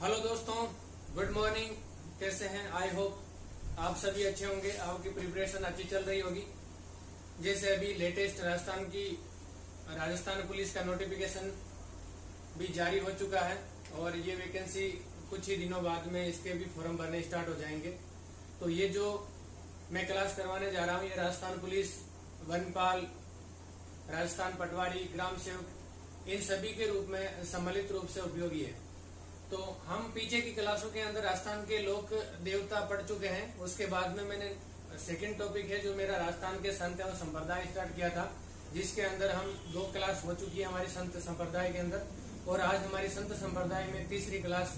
Hello दोस्तों, good morning. कैसे हैं? आई होप आप सभी अच्छे होंगे। आपकी प्रिपरेशन अच्छी चल रही होगी। जैसे अभी लेटेस्ट राजस्थान पुलिस का नोटिफिकेशन भी जारी हो चुका है और ये वैकेंसी कुछ ही दिनों बाद में इसके भी फॉर्म भरने स्टार्ट हो जाएंगे। तो ये जो मैं क्लास करवाने जा रहा हूँ, ये राजस्थान पुलिस, वनपाल, राजस्थान पटवारी, ग्राम सेवक, इन सभी के रूप में सम्मिलित रूप से उपयोगी है। तो हम पीछे की क्लासों के अंदर राजस्थान के लोक देवता पढ़ चुके हैं। उसके बाद में मैंने सेकंड टॉपिक है जो मेरा राजस्थान के संत एवं संप्रदाय स्टार्ट किया था, जिसके अंदर हम 2 क्लास हो चुकी है हमारी संत संप्रदाय के अंदर। और आज हमारी संत संप्रदाय में तीसरी क्लास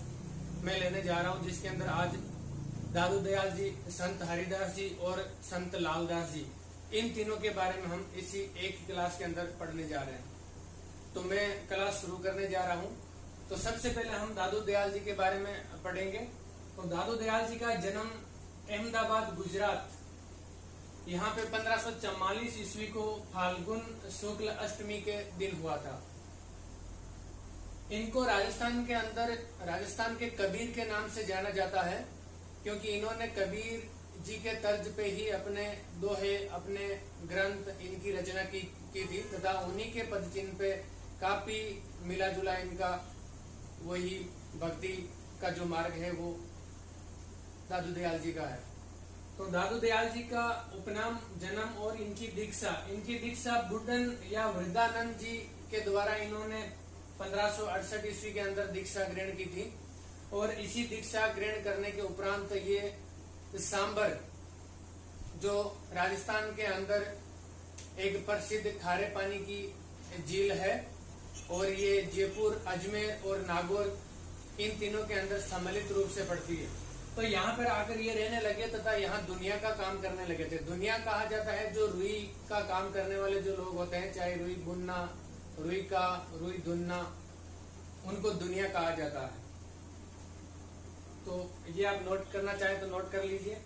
मैं लेने जा रहा हूँ, जिसके अंदर आज दादू दयाल जी, संत हरिदास जी और संत लालदास जी, इन तीनों के बारे में हम इसी एक क्लास के अंदर पढ़ने जा रहे हैं। तो मैं क्लास शुरू करने जा रहा हूँ। तो सबसे पहले हम दादू दयाल जी के बारे में पढ़ेंगे। तो दादू दयाल जी का जन्म अहमदाबाद, गुजरात, यहाँ पे 1544 ईस्वी को फाल्गुन शुक्ल अष्टमी के दिन हुआ था। इनको राजस्थान के अंदर राजस्थान के कबीर के नाम से जाना जाता है, क्योंकि इन्होंने कबीर जी के तर्ज पे ही अपने दोहे, अपने ग्रंथ, इनकी रचना की थी तथा उन्हीं के पद चिन्ह पे काफी मिला जुला इनका वही भक्ति का जो मार्ग है वो दादू दयाल जी का है। तो दादू दयाल जी का उपनाम, जन्म और इनकी दीक्षा बुड्ढन या वृद्धानंद जी के द्वारा इन्होंने 1568 ईस्वी के अंदर दीक्षा ग्रहण की थी। और इसी दीक्षा ग्रहण करने के उपरांत ये सांबर, जो राजस्थान के अंदर एक प्रसिद्ध खारे पानी की झील है, और ये जयपुर, अजमेर और नागौर, इन तीनों के अंदर सम्मिलित रूप से पड़ती है। तो यहाँ पर आकर ये रहने लगे तथा यहाँ दुनिया का काम करने लगे थे। दुनिया कहा जाता है जो रुई का काम करने वाले जो लोग होते हैं, चाहे रुई बुनना, रुई धुनना, उनको दुनिया कहा जाता है। तो ये आप नोट करना चाहे तो नोट कर लीजिए।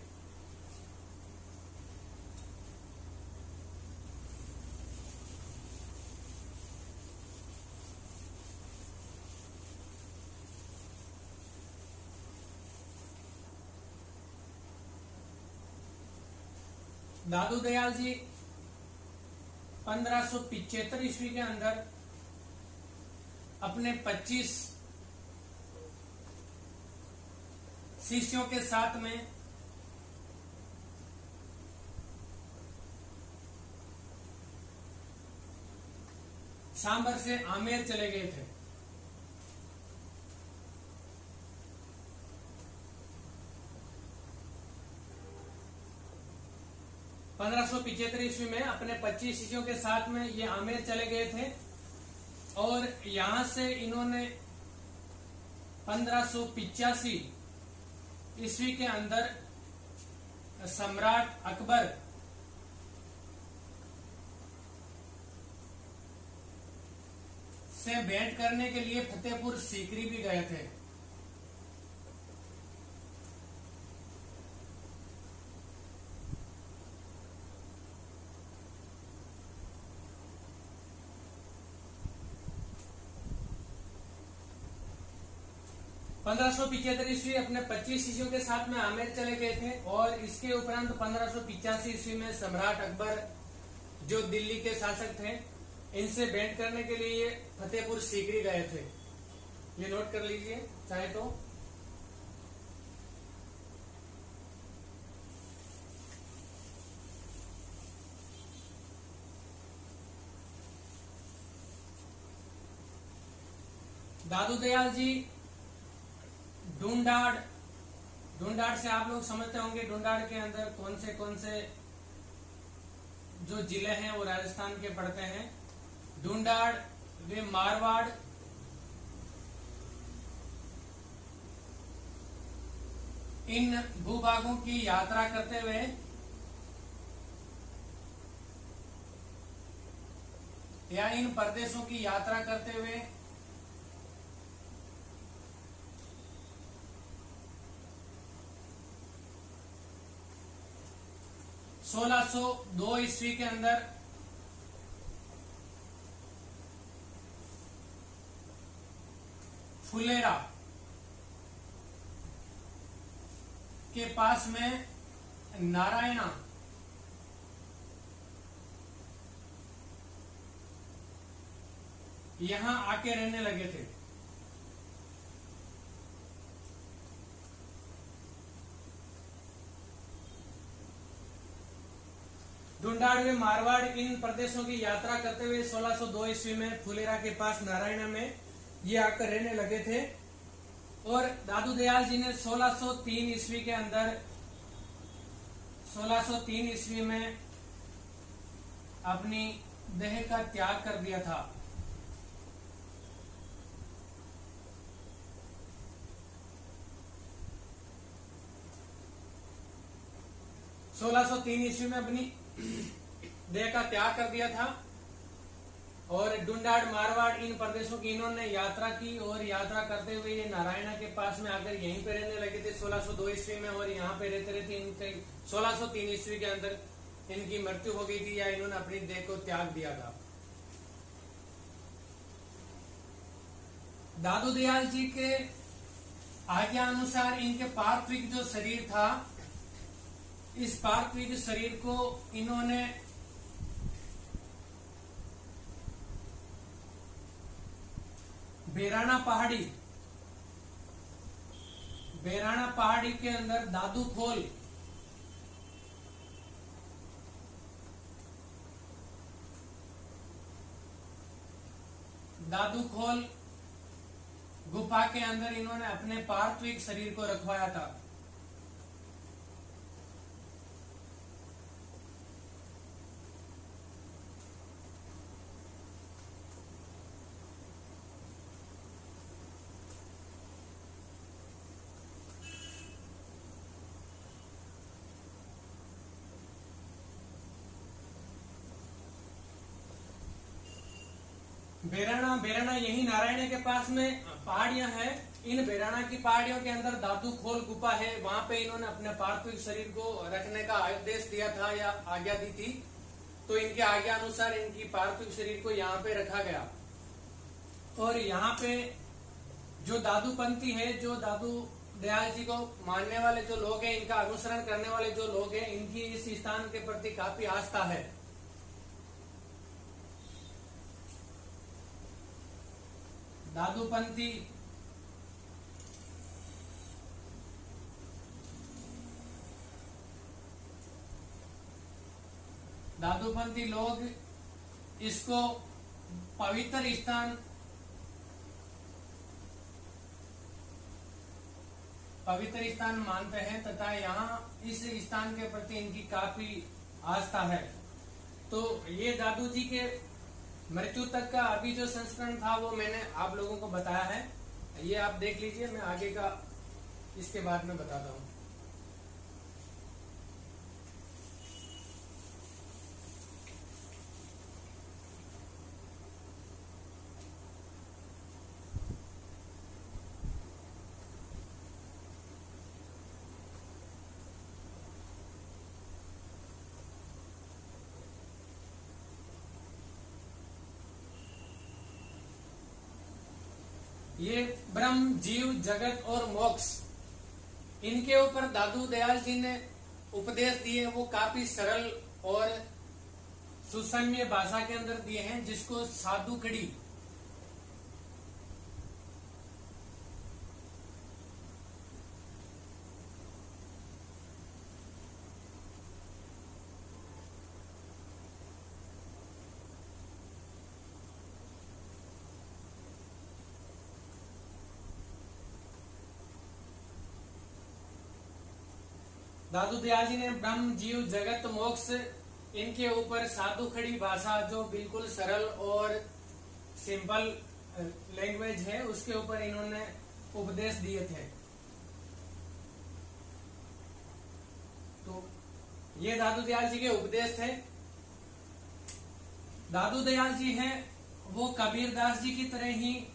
दादू दयाल जी 1575 ईस्वी के अंदर अपने 25 शिष्यों के साथ में सांबर से आमेर चले गए थे। पंद्रह सौ 75 ईस्वी में अपने 25 शिष्यों के साथ में ये आमेर चले गए थे। और यहां से इन्होंने 1585 ईस्वी के अंदर सम्राट अकबर से भेंट करने के लिए फतेहपुर सीकरी भी गए थे। पंद्रह सौ 75 ईस्वी अपने 25 शिष्यों के साथ में आमेर चले गए थे। और इसके उपरांत 1585 ईस्वी में सम्राट अकबर, जो दिल्ली के शासक थे, इनसे भेंट करने के लिए फतेहपुर सीकरी गए थे। ये नोट कर लीजिए चाहे तो। दादू दयाल जी ढूंढाड़ से आप लोग समझते होंगे, ढूंढाड़ के अंदर कौन से जो जिले हैं वो राजस्थान के पड़ते हैं। ढूंढाड़, वे मारवाड़, इन भूभागों की यात्रा करते हुए या इन प्रदेशों की यात्रा करते हुए 1602 ईस्वी के अंदर फुलेरा के पास में नारायणा यहां आके रहने लगे थे। ढूंढाड़ व मारवाड़ इन प्रदेशों की यात्रा करते हुए 1602 ईस्वी में फुलेरा के पास नारायणा में ये आकर रहने लगे थे। और दादू दयाल जी ने 1603 ईस्वी के अंदर 1603 ईस्वी में अपनी देह का त्याग कर दिया था। सोलह सौ तीन ईस्वी में अपनी देह का त्याग कर दिया था। और डुंडाड़ मारवाड़ इन प्रदेशों की इन्होंने यात्रा की और यात्रा करते हुए ये नारायणा के पास में आकर यहीं पे रहने लगे थे 1602 ईस्वी में। और यहाँ पे रहते रहते इनके 1603 ईस्वी के अंदर इनकी मृत्यु हो गई थी या इन्होंने अपनी देह को त्याग दिया था। दादू दयाल जी के आज्ञा अनुसार इनके पार्थिव जो शरीर था, इस पार्थिव शरीर को इन्होंने बेराना पहाड़ी के अंदर दादू खोल गुफा के अंदर इन्होंने अपने पार्थिव शरीर को रखवाया था। बेराना यही नारायण के पास में पहाड़ियां हैं। इन बेराना की पहाड़ियों के अंदर दादू खोल गुफा है। वहां पे इन्होंने अपने पार्थिव शरीर को रखने का आदेश दिया था या आज्ञा दी थी। तो इनके आज्ञा अनुसार इनकी पार्थिव शरीर को यहाँ पे रखा गया। और यहाँ पे जो दादूपंथी है, जो दादू दयाल जी को मानने वाले जो लोग हैं, इनका अनुसरण करने वाले जो लोग हैं, इनकी इस स्थान के प्रति काफी आस्था है। दादूपंथी लोग इसको पवित्र स्थान मानते हैं तथा यहाँ इस स्थान के प्रति इनकी काफी आस्था है। तो ये दादू जी के मृत्यु तक का अभी जो संस्करण था वो मैंने आप लोगों को बताया है। ये आप देख लीजिए, मैं आगे का इसके बाद में बताता हूँ। ये ब्रह्म, जीव, जगत और मोक्ष, इनके ऊपर दादू दयाल जी ने उपदेश दिए। वो काफी सरल और सुसम्य भाषा के अंदर दिए हैं, जिसको साधु कड़ी दादू दयाल जी ने ब्रह्म, जीव, जगत, मोक्ष, इनके ऊपर साधु खड़ी भाषा, जो बिल्कुल सरल और सिंपल लैंग्वेज है, उसके ऊपर इन्होंने उपदेश दिए थे। तो ये दादू दयाल जी के उपदेश थे। दादू दयाल जी हैं वो कबीरदास जी की तरह ही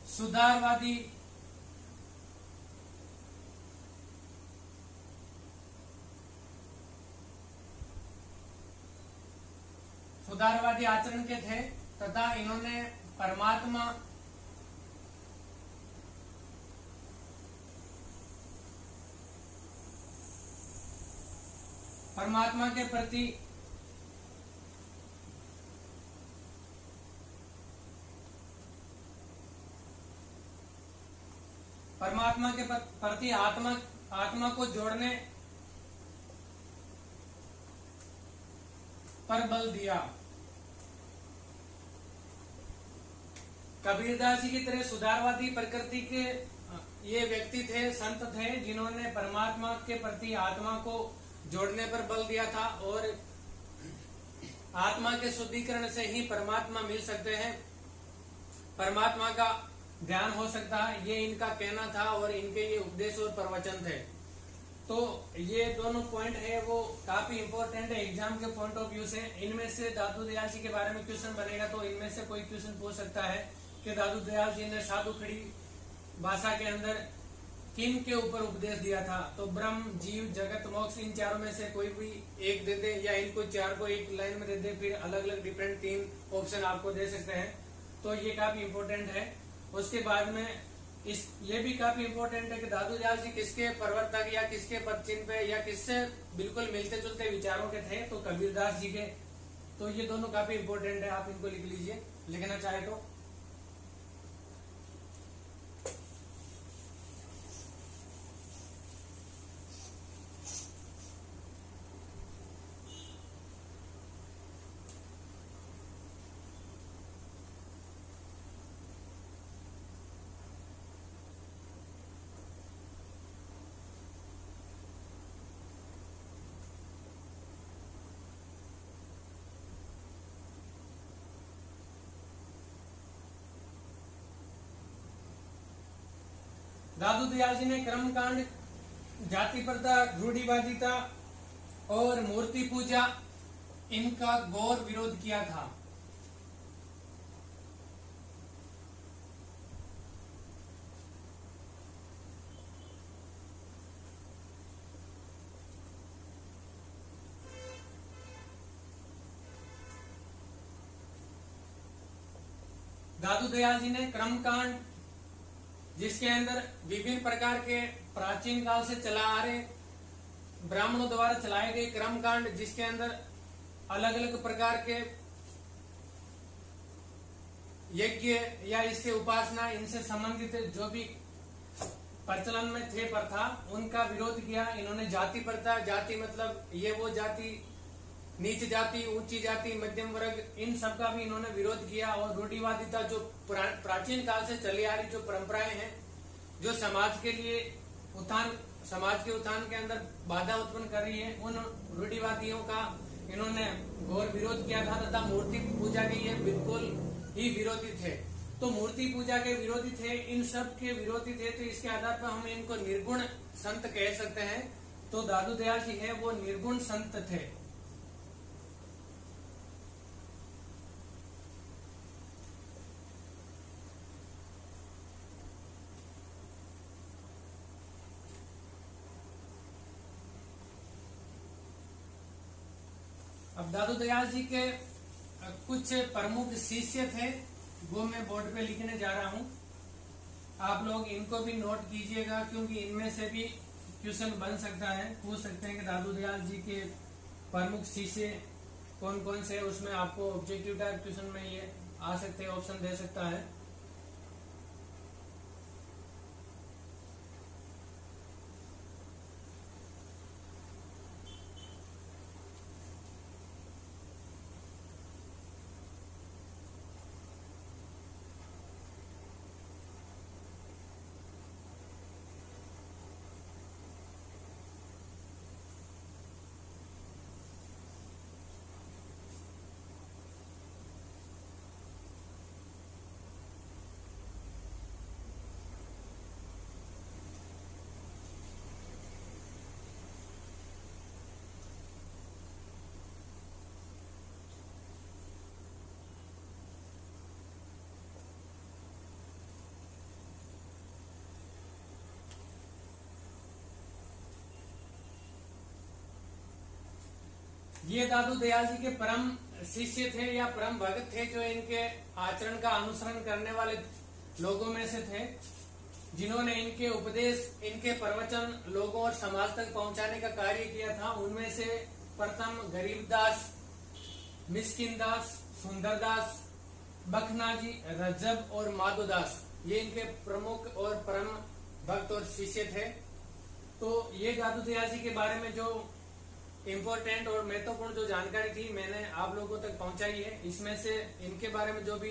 सुधारवादी आचरण के थे तथा इन्होंने परमात्मा परमात्मा के प्रति आत्मा को जोड़ने पर बल दिया। कबीरदास जी की तरह सुधारवादी प्रकृति के ये व्यक्ति थे, संत थे, जिन्होंने परमात्मा के प्रति आत्मा को जोड़ने पर बल दिया था और आत्मा के शुद्धिकरण से ही परमात्मा मिल सकते हैं, परमात्मा का ज्ञान हो सकता है, ये इनका कहना था और इनके ये उपदेश और प्रवचन थे। तो ये दोनों पॉइंट है वो काफी इंपॉर्टेंट है एग्जाम के पॉइंट ऑफ व्यू से। इनमें से दादू दयाल जी के बारे में क्वेश्चन बनेगा तो इनमें से कोई क्वेश्चन पूछ सकता है कि दादू दयाल जी ने साधु खड़ी भाषा के अंदर किन के ऊपर उपदेश दिया था। तो ब्रह्म, जीव, जगत, मोक्ष, इन चारों में से कोई भी एक दे दे या इनको चार को एक लाइन में दे दे, फिर अलग अलग डिफरेंट 3 ऑप्शन आपको दे सकते हैं। तो ये काफी इंपॉर्टेंट है। उसके बाद में ये भी काफी इंपॉर्टेंट है कि दादू दयाल जी किसके प्रवर्तक या किसके पदचिन्ह पे या किससे बिल्कुल मिलते जुलते विचारों के थे, तो कबीरदास जी के। तो ये दोनों काफी इंपॉर्टेंट है, आप इनको लिख लीजिए लिखना चाहे तो। दादू दयाल जी ने कर्मकांड, जाति प्रथा, रूढ़िवादिता और मूर्ति पूजा इनका घोर विरोध किया था। दादू दयाल जी ने कर्मकांड, जिसके अंदर विभिन्न प्रकार के प्राचीन काल से चला आ रहे ब्राह्मणों द्वारा चलाए गए कर्मकांड, जिसके अंदर अलग अलग प्रकार के यज्ञ या इससे उपासना, इनसे संबंधित जो भी प्रचलन में थे प्रथा, उनका विरोध किया इन्होंने। जाति प्रथा, जाति मतलब ये वो जाति, नीच जाति, ऊंची जाति, मध्यम वर्ग, इन सब का भी इन्होंने विरोध किया। और रूढ़िवादिता, जो प्राचीन काल से चली आ रही जो परंपराएं हैं, जो समाज के लिए समाज के उत्थान के अंदर बाधा उत्पन्न कर रही है, उन रूढ़िवादियों का इन्होंने घोर विरोध किया था। तथा मूर्ति पूजा के ये बिल्कुल ही विरोधी थे। तो मूर्ति पूजा के विरोधी थे, इन सब के विरोधी थे, तो इसके आधार पर हम इनको निर्गुण संत कह सकते हैं। तो दादू दयाल जी है वो निर्गुण संत थे। अब दादू दयाल जी के कुछ प्रमुख शिष्य थे, वो मैं बोर्ड पे लिखने जा रहा हूँ। आप लोग इनको भी नोट कीजिएगा, क्योंकि इनमें से भी क्वेश्चन बन सकता है, पूछ सकते हैं कि दादू दयाल जी के प्रमुख शिष्य कौन कौन से। उसमें आपको ऑब्जेक्टिव टाइप क्वेश्चन में ये आ सकते हैं, ऑप्शन दे सकता है। ये दादू दयाल जी के परम शिष्य थे या परम भगत थे, जो इनके आचरण का अनुसरण करने वाले लोगों में से थे, जिन्होंने इनके उपदेश, इनके प्रवचन लोगों और समाज तक पहुंचाने का कार्य किया था। उनमें से प्रथम गरीबदास, मिस्किनदास, सुंदरदास, बखनाजी, रजब और माधोदास, ये इनके प्रमुख और परम भक्त और शिष्य थे। तो ये दादू दयाल जी के बारे में जो इम्पोर्टेंट और महत्वपूर्ण जो जानकारी थी मैंने आप लोगों तक पहुंचाई है। इसमें से इनके बारे में जो भी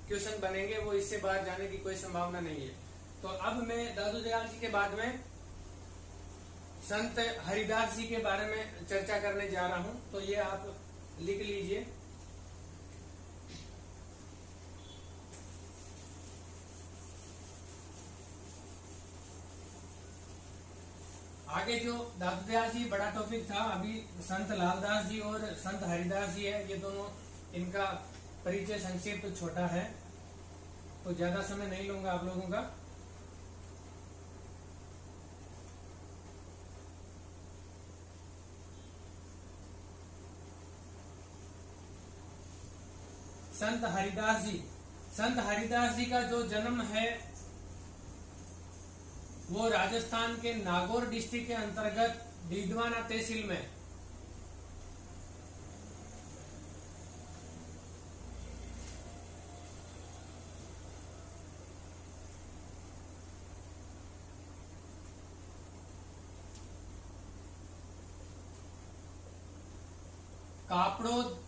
क्वेश्चन बनेंगे वो इससे बाहर जाने की कोई संभावना नहीं है। तो अब मैं दादू दयाल जी के बाद में संत हरिदास जी के बारे में चर्चा करने जा रहा हूं। तो ये आप लिख लीजिए। आगे जो दादू दयाल जी बड़ा टॉपिक था, अभी संत लालदास जी और संत हरिदास जी है, ये दोनों, इनका परिचय संक्षिप्त तो छोटा है, तो ज्यादा समय नहीं लूंगा आप लोगों का। संत हरिदास जी, संत हरिदास जी का जो जन्म है वो राजस्थान के नागौर डिस्ट्रिक्ट के अंतर्गत डीडवाना तहसील में, कापड़ोद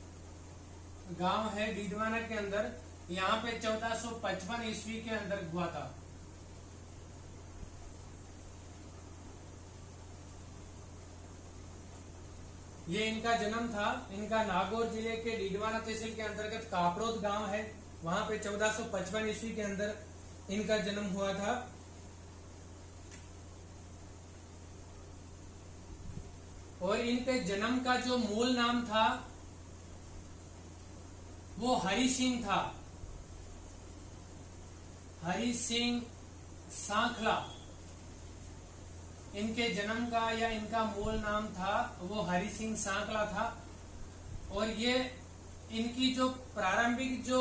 गांव है डीडवाना के अंदर। यहाँ पे 1455 ईस्वी के अंदर हुआ था। ये इनका जन्म था। इनका नागौर जिले के डीडवाना तहसील के अंतर्गत कापड़ोद गांव है, वहां पे 1455 ईस्वी के अंदर इनका जन्म हुआ था। और इनके जन्म का जो मूल नाम था वो हरि सिंह था, हरि सिंह सांखला। इनके जन्म का या इनका मूल नाम था वो हरि सिंह सांखला था। और ये इनकी जो प्रारंभिक जो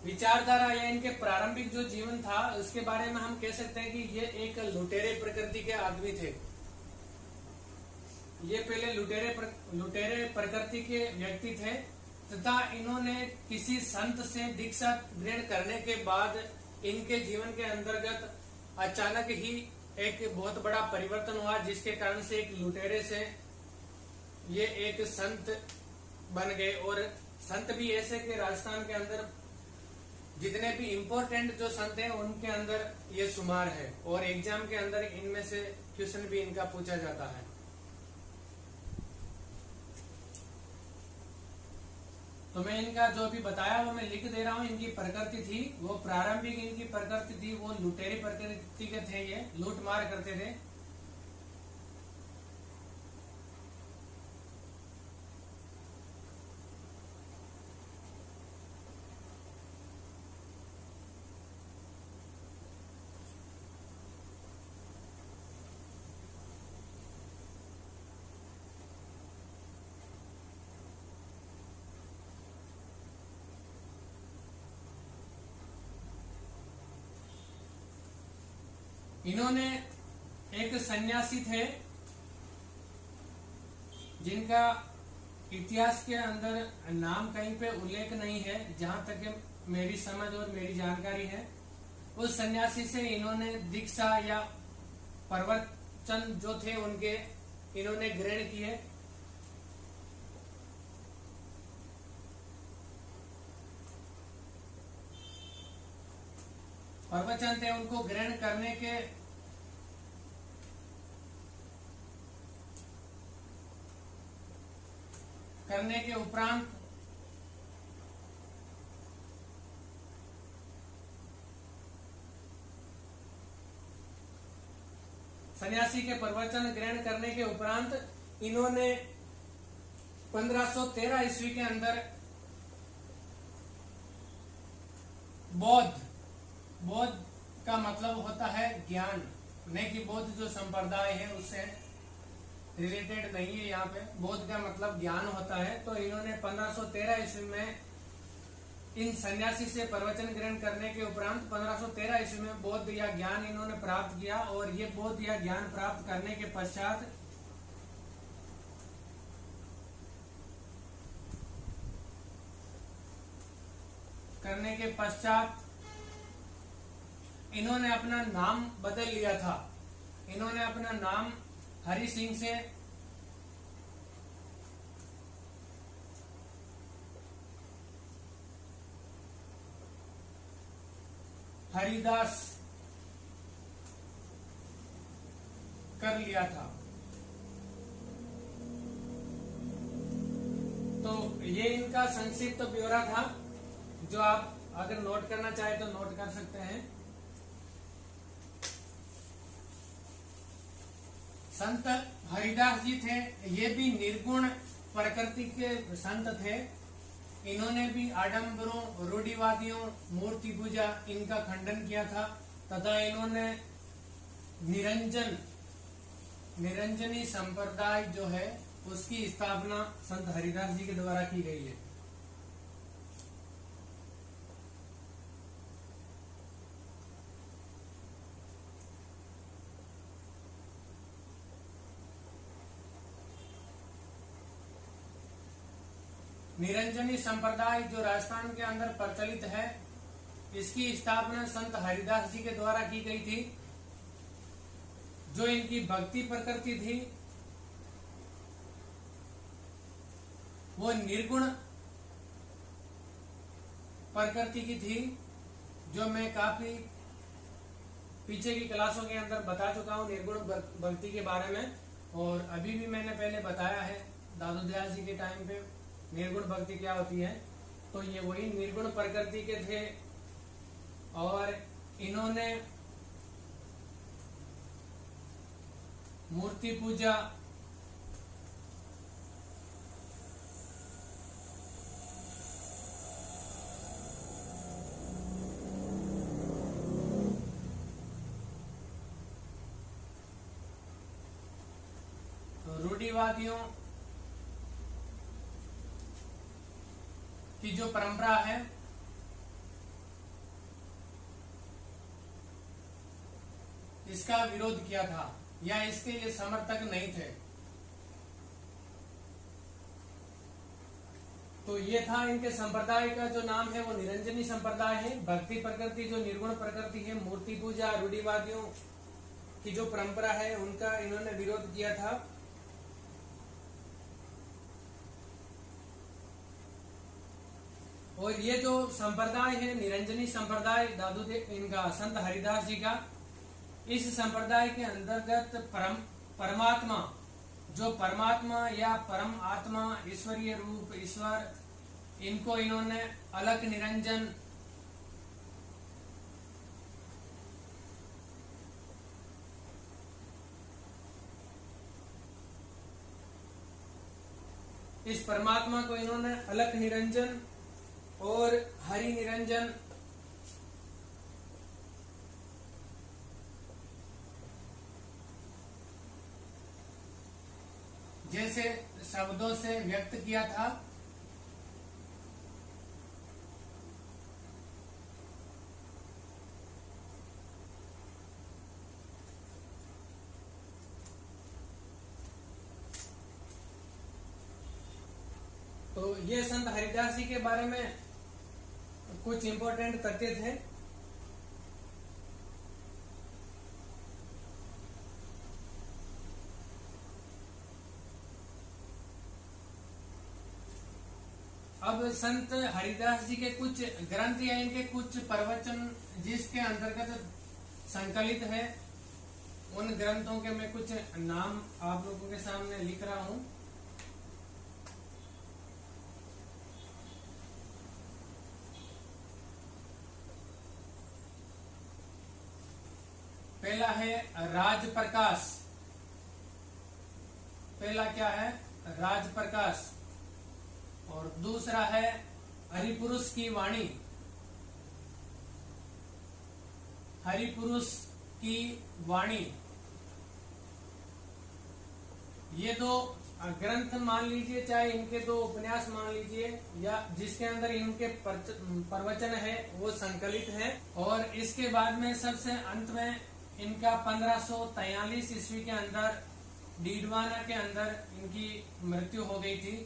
विचारधारा या इनके प्रारंभिक जो जीवन था उसके बारे में हम कह सकते हैं कि ये एक लुटेरे प्रकृति के आदमी थे। ये पहले लुटेरे प्रकृति के व्यक्ति थे तथा इन्होंने किसी संत से दीक्षा ग्रहण करने के बाद इनके जीवन के अंतर्गत अचानक ही एक बहुत बड़ा परिवर्तन हुआ, जिसके कारण से एक लुटेरे से ये एक संत बन गए। और संत भी ऐसे कि राजस्थान के अंदर जितने भी इम्पोर्टेंट जो संत हैं उनके अंदर ये शुमार है। और एग्जाम के अंदर इनमें से क्वेश्चन भी इनका पूछा जाता है। तो मैं इनका जो भी बताया वो मैं लिख दे रहा हूँ। इनकी प्रकृति थी, वो प्रारंभिक इनकी प्रकृति थी, वो लुटेरी प्रकृति के थे। ये लूट मार करते थे। इन्होंने एक सन्यासी थे जिनका इतिहास के अंदर नाम कहीं पे उल्लेख नहीं है, जहां तक मेरी समझ और मेरी जानकारी है। उस सन्यासी से इन्होंने दीक्षा या प्रवचन जो थे उनके इन्होंने ग्रहण किए। प्रवचन थे, उनको ग्रहण करने के उपरांत सन्यासी के प्रवचन ग्रहण करने के उपरांत इन्होंने 1513 ईस्वी के अंदर बौद्ध का मतलब होता है ज्ञान, नहीं कि बौद्ध जो संप्रदाय है उससे रिलेटेड नहीं है। यहाँ पे बौद्ध का मतलब ज्ञान होता है। तो इन्होंने 1513 ईस्वी में इन सन्यासी से प्रवचन ग्रहण करने के उपरांत 1513 ईस्वी में बौद्ध या ज्ञान इन्होंने प्राप्त किया। और ये बौद्ध या ज्ञान प्राप्त करने के पश्चात इन्होंने अपना नाम बदल लिया था। इन्होंने अपना नाम हरि सिंह से हरिदास कर लिया था। तो ये इनका संक्षिप्त ब्यौरा था, जो आप अगर नोट करना चाहे तो नोट कर सकते हैं। संत हरिदास जी थे, ये भी निर्गुण प्रकृति के संत थे। इन्होंने भी आडंबरों, रूढ़िवादियों, मूर्ति पूजा इनका खंडन किया था तथा इन्होंने निरंजनी संप्रदाय जो है उसकी स्थापना संत हरिदास जी के द्वारा की गई है। निरंजनी संप्रदाय जो राजस्थान के अंदर प्रचलित है, इसकी स्थापना संत हरिदास जी के द्वारा की गई थी। जो इनकी भक्ति प्रकृति थी वो निर्गुण प्रकृति की थी, जो मैं काफी पीछे की क्लासों के अंदर बता चुका हूँ निर्गुण भक्ति के बारे में। और अभी भी मैंने पहले बताया है दादू दयाल जी के टाइम पे निर्गुण भक्ति क्या होती है। तो ये वही निर्गुण प्रकृति के थे। और इन्होंने मूर्ति पूजा, रूढ़िवादियों की जो परंपरा है इसका विरोध किया था या इसके ये समर्थक नहीं थे। तो ये था इनके संप्रदाय का जो नाम है वो निरंजनी संप्रदाय है। भक्ति प्रकृति जो निर्गुण प्रकृति है, मूर्ति पूजा, रूढ़िवादियों की जो परंपरा है उनका इन्होंने विरोध किया था। और ये जो संप्रदाय है निरंजनी संप्रदाय इनका संत हरिदास जी का, इस संप्रदाय के अंतर्गत परमात्मा जो परमात्मा या परम आत्मा, ईश्वरीय रूप, ईश्वर, इनको इन्होंने अलख निरंजन, इस परमात्मा को इन्होंने अलख निरंजन और हरि निरंजन जैसे शब्दों से व्यक्त किया था। तो ये संत हरिदास जी के बारे में कुछ इंपॉर्टेंट तथ्य थे। अब संत हरिदास जी के कुछ ग्रंथ या इनके कुछ प्रवचन जिसके अंतर्गत संकलित है, उन ग्रंथों के मैं कुछ नाम आप लोगों के सामने लिख रहा हूं। पहला है राज प्रकाश। पहला क्या है? राज प्रकाश। और दूसरा है हरिपुरुष की वाणी। हरिपुरुष की वाणी। ये दो ग्रंथ मान लीजिए, चाहे इनके दो उपन्यास मान लीजिए, या जिसके अंदर इनके प्रवचन है वो संकलित है। और इसके बाद में सबसे अंत में इनका 1543 ईस्वी के अंदर डीडवाना के अंदर इनकी मृत्यु हो गई थी।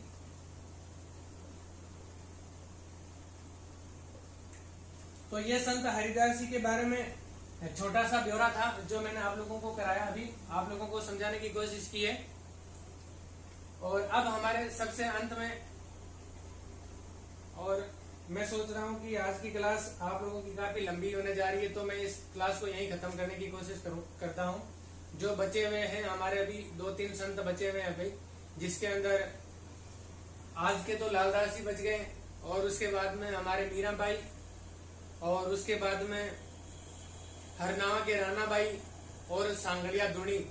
तो ये संत हरिदास जी के बारे में छोटा सा ब्यौरा था जो मैंने आप लोगों को कराया, अभी आप लोगों को समझाने की कोशिश की है। और अब हमारे सबसे अंत में, और मैं सोच रहा हूँ कि आज की क्लास आप लोगों की काफी लंबी होने जा रही है, तो मैं इस क्लास को यहीं खत्म करने की कोशिश करता हूँ। जो बचे हुए हैं हमारे, अभी 2-3 संत बचे हुए हैं अभी, जिसके अंदर आज के तो लालदास जी बच गए, और उसके बाद में हमारे मीराबाई, और उसके बाद में हरनावा के रानाबाई और सांगड़िया धुनी।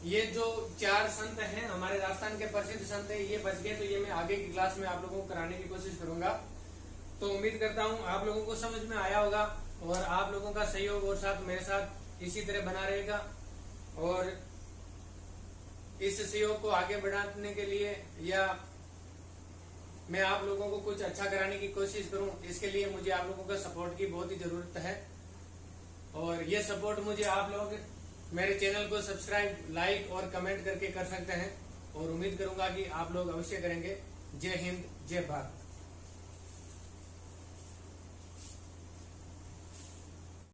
ये जो 4 संत हैं हमारे राजस्थान के प्रसिद्ध संत हैं, ये बच गए। तो ये मैं आगे की क्लास में आप लोगों को कराने की कोशिश करूंगा। तो उम्मीद करता हूं आप लोगों को समझ में आया होगा, और आप लोगों का सहयोग और साथ मेरे साथ इसी तरह बना रहेगा। और इस सहयोग को आगे बढ़ाने के लिए, या मैं आप लोगों को कुछ अच्छा कराने की कोशिश करूं, इसके लिए मुझे आप लोगों का सपोर्ट की बहुत ही जरूरत है। और ये सपोर्ट मुझे आप लोग मेरे चैनल को सब्सक्राइब, लाइक और कमेंट करके कर सकते हैं, और उम्मीद करूंगा कि आप लोग अवश्य करेंगे। जय हिंद, जय भारत।